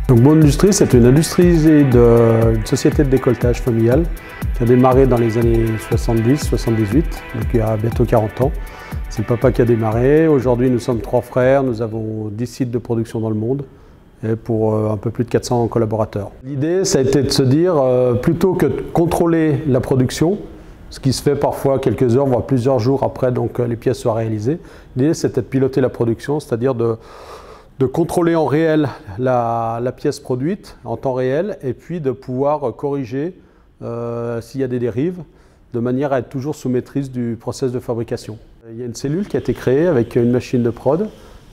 Donc Bow Industries, c'est une société de décolletage familiale qui a démarré dans les années 70-78, donc il y a bientôt 40 ans. C'est le papa qui a démarré. Aujourd'hui, nous sommes 3 frères, nous avons 10 sites de production dans le monde et pour un peu plus de 400 collaborateurs. L'idée, ça a été de se dire, plutôt que de contrôler la production, ce qui se fait parfois quelques heures, voire plusieurs jours après donc les pièces soient réalisées, l'idée c'était de piloter la production, c'est-à-dire de contrôler en réel la pièce produite en temps réel et puis de pouvoir corriger s'il y a des dérives de manière à être toujours sous maîtrise du process de fabrication. Il y a une cellule qui a été créée avec une machine de prod,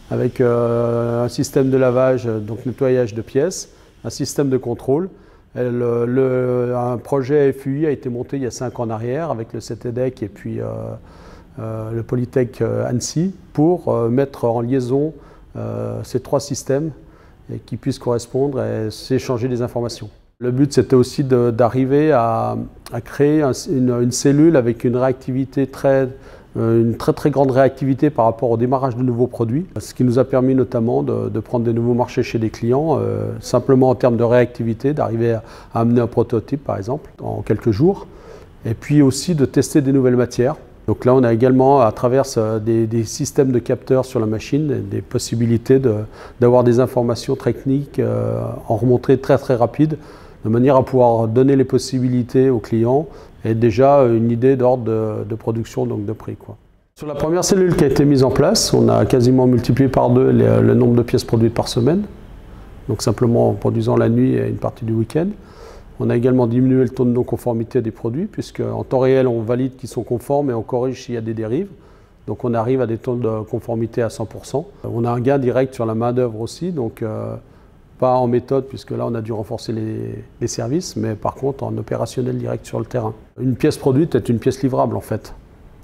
avec un système de lavage, donc nettoyage de pièces, un système de contrôle. Un projet FUI a été monté il y a 5 ans en arrière avec le CETEDEC et puis le Polytech Annecy pour mettre en liaison ces 3 systèmes et qui puissent correspondre et s'échanger des informations. Le but c'était aussi d'arriver à créer une cellule avec une réactivité une très grande réactivité par rapport au démarrage de nouveaux produits, ce qui nous a permis notamment de prendre des nouveaux marchés chez des clients, simplement en termes de réactivité, d'arriver à amener un prototype par exemple en quelques jours, et puis aussi de tester des nouvelles matières. Donc là on a également à travers des systèmes de capteurs sur la machine, des possibilités d'avoir des informations techniques en remontée très rapide, de manière à pouvoir donner les possibilités aux clients et déjà une idée d'ordre de production, donc de prix, quoi. Sur la première cellule qui a été mise en place, on a quasiment multiplié par 2 le nombre de pièces produites par semaine, donc simplement en produisant la nuit et une partie du week-end. On a également diminué le taux de non-conformité des produits, puisque en temps réel, on valide qu'ils sont conformes et on corrige s'il y a des dérives. Donc on arrive à des taux de conformité à 100%. On a un gain direct sur la main-d'œuvre aussi, donc pas en méthode, puisque là on a dû renforcer les services, mais par contre en opérationnel direct sur le terrain. Une pièce produite est une pièce livrable en fait.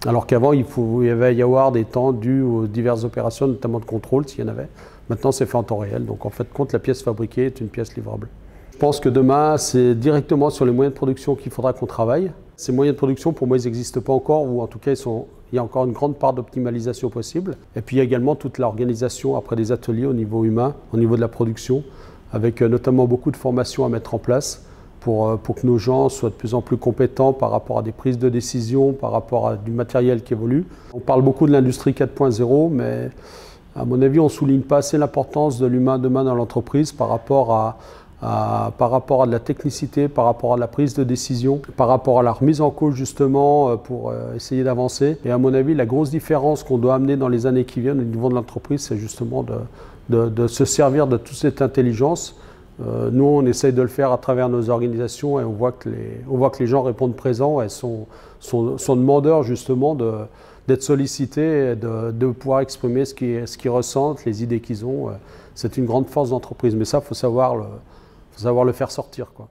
Alors qu'avant il va y avoir des temps dus aux diverses opérations, notamment de contrôle s'il y en avait. Maintenant c'est fait en temps réel, donc en fait la pièce fabriquée est une pièce livrable. Je pense que demain c'est directement sur les moyens de production qu'il faudra qu'on travaille. Ces moyens de production pour moi ils n'existent pas encore, ou en tout cas il y a encore une grande part d'optimalisation possible. Et puis il y a également toute l'organisation après des ateliers au niveau humain, au niveau de la production, avec notamment beaucoup de formations à mettre en place pour que nos gens soient de plus en plus compétents par rapport à des prises de décision, par rapport à du matériel qui évolue. On parle beaucoup de l'industrie 4.0, mais à mon avis on ne souligne pas assez l'importance de l'humain demain dans l'entreprise par rapport à de la technicité, par rapport à la prise de décision, par rapport à la remise en cause justement pour essayer d'avancer. Et à mon avis, la grosse différence qu'on doit amener dans les années qui viennent au niveau de l'entreprise, c'est justement de se servir de toute cette intelligence. Nous, on essaye de le faire à travers nos organisations et on voit que les gens répondent présents et sont demandeurs justement d'être sollicités et de pouvoir exprimer ce qu'ils ressentent, les idées qu'ils ont. C'est une grande force d'entreprise, mais ça, il faut savoir le faire sortir, quoi.